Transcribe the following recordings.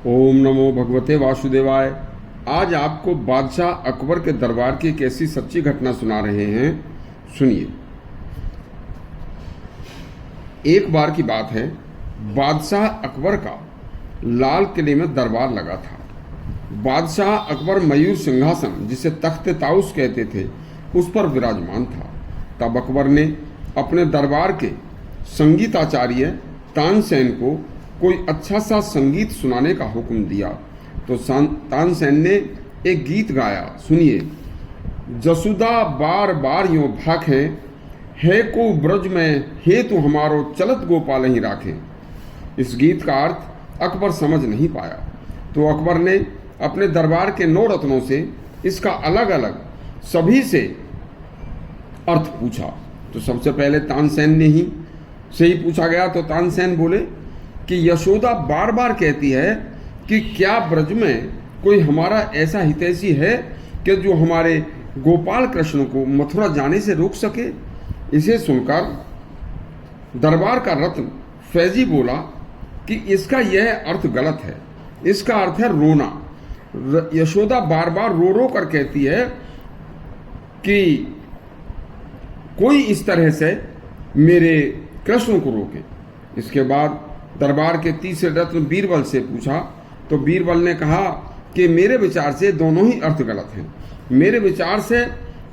ओम नमो भगवते वासुदेवाय। आज आपको बादशाह अकबर के दरबार की एक ऐसी सच्ची घटना सुना रहे हैं, सुनिए। एक बार की बात है, बादशाह अकबर का लाल किले में दरबार लगा था। बादशाह अकबर मयूर सिंहासन, जिसे तख्त ताउस कहते थे, उस पर विराजमान था। तब अकबर ने अपने दरबार के संगीताचार्य तानसेन को कोई अच्छा सा संगीत सुनाने का हुक्म दिया। तो तानसेन ने एक गीत गाया, सुनिए। जसुदा बार बार यूं भाखे, है को ब्रज में हे तू हमारो चलत गोपाल ही राखे। इस गीत का अर्थ अकबर समझ नहीं पाया, तो अकबर ने अपने दरबार के 9 रत्नों से इसका अलग अलग सभी से अर्थ पूछा। तो सबसे पहले तानसेन ने ही से ही पूछा गया। तो तानसेन बोले कि यशोदा बार बार कहती है कि क्या ब्रज में कोई हमारा ऐसा हितैषी है कि जो हमारे गोपाल कृष्ण को मथुरा जाने से रोक सके। इसे सुनकर दरबार का रत्न फैजी बोला कि इसका यह अर्थ गलत है। इसका अर्थ है रोना। यशोदा बार बार रो रो कर कहती है कि कोई इस तरह से मेरे कृष्ण को रोके। इसके बाद दरबार के तीसरे रत्न बीरबल से पूछा, तो बीरबल ने कहा कि मेरे विचार से दोनों ही अर्थ गलत हैं। मेरे विचार से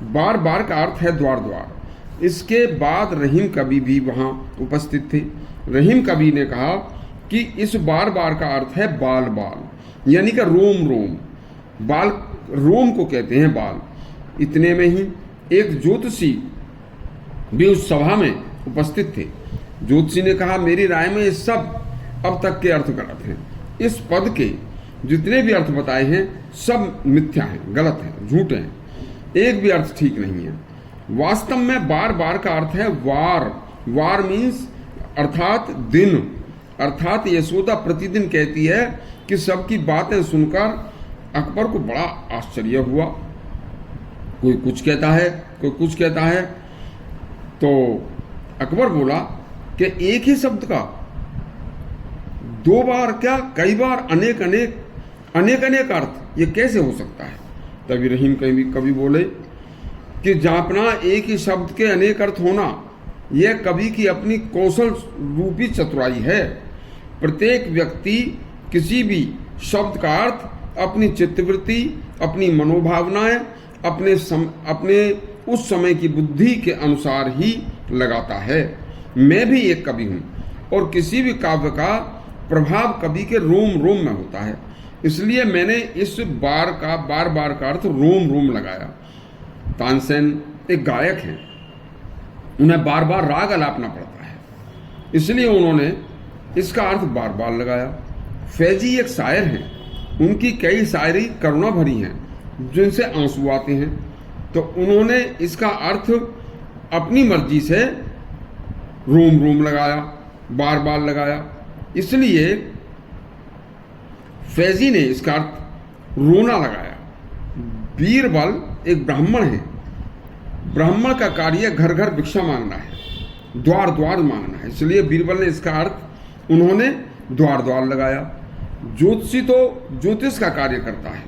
बार बार का अर्थ है द्वार द्वार। इसके बाद रहीम कवि भी वहाँ उपस्थित थे। रहीम कवि ने कहा कि इस बार बार का अर्थ है बाल बाल, यानी कि रोम रोम। बाल रोम को कहते हैं बाल। इतने में ही एक ज्योतिषी भी उस सभा में उपस्थित थे। ज्योतिषी ने कहा, मेरी राय में ये सब अब तक के अर्थ गलत हैं। इस पद के जितने भी अर्थ बताए हैं सब मिथ्या हैं, गलत हैं, झूठे हैं। एक भी अर्थ ठीक नहीं है। वास्तव में बार बार का अर्थ है वार। वार मीन्स अर्थात दिन। अर्थात यशोदा प्रतिदिन कहती है कि सबकी बातें सुनकर अकबर को बड़ा आश्चर्य हुआ। कोई कुछ कहता है, कोई कुछ कहता है। तो अकबर बोला कि एक ही शब्द का 2 बार क्या कई बार अनेक अनेक अर्थ, ये कैसे हो सकता है। तभी रहीम कवि बोले कि जापना एक ही शब्द के अनेक अर्थ होना, यह कवि की अपनी कौशल रूपी चतुराई है। प्रत्येक व्यक्ति किसी भी शब्द का अर्थ अपनी चित्तवृत्ति, अपनी मनोभावनाएं, अपने उस समय की बुद्धि के अनुसार ही लगाता है। मैं भी एक कवि हूँ और किसी भी काव्य का प्रभाव कवि के रोम रोम में होता है। इसलिए मैंने इस बार बार का अर्थ रोम रोम लगाया। तानसेन एक गायक हैं, उन्हें बार बार राग अलापना पड़ता है, इसलिए उन्होंने इसका अर्थ बार बार लगाया। फैजी एक शायर हैं, उनकी कई शायरी करुणा भरी हैं जिनसे आंसू आते हैं। तो उन्होंने इसका अर्थ अपनी मर्जी से रोम रोम लगाया, बार बार लगाया। इसलिए फैजी ने इसका अर्थ रोना लगाया। बीरबल एक ब्राह्मण है। ब्राह्मण का कार्य घर घर भिक्षा मांगना है, द्वार द्वार मांगना है। इसलिए बीरबल ने इसका अर्थ उन्होंने द्वार द्वार लगाया। ज्योतिषी तो ज्योतिष का कार्य करता है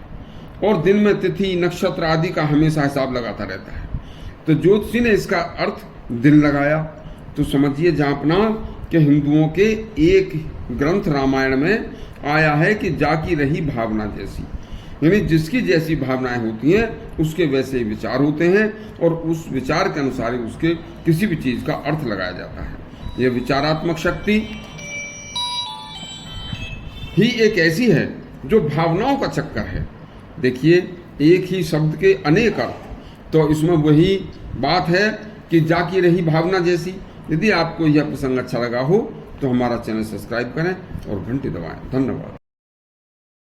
और दिन में तिथि नक्षत्र आदि का हमेशा हिसाब लगाता रहता है। तो ज्योतिषी ने इसका अर्थ दिन लगाया। तो समझिए जापना कि हिंदुओं के एक ग्रंथ रामायण में आया है कि जाकी रही भावना जैसी, यानी जिसकी जैसी भावनाएं होती हैं उसके वैसे ही विचार होते हैं और उस विचार के अनुसार ही उसके किसी भी चीज़ का अर्थ लगाया जाता है। यह विचारात्मक शक्ति ही एक ऐसी है जो भावनाओं का चक्कर है। देखिए, एक ही शब्द के अनेक अर्थ। तो इसमें वही बात है कि जाकी रही भावना जैसी। यदि आपको यह प्रसंग अच्छा लगा हो तो हमारा चैनल सब्सक्राइब करें और घंटी दबाएं। धन्यवाद।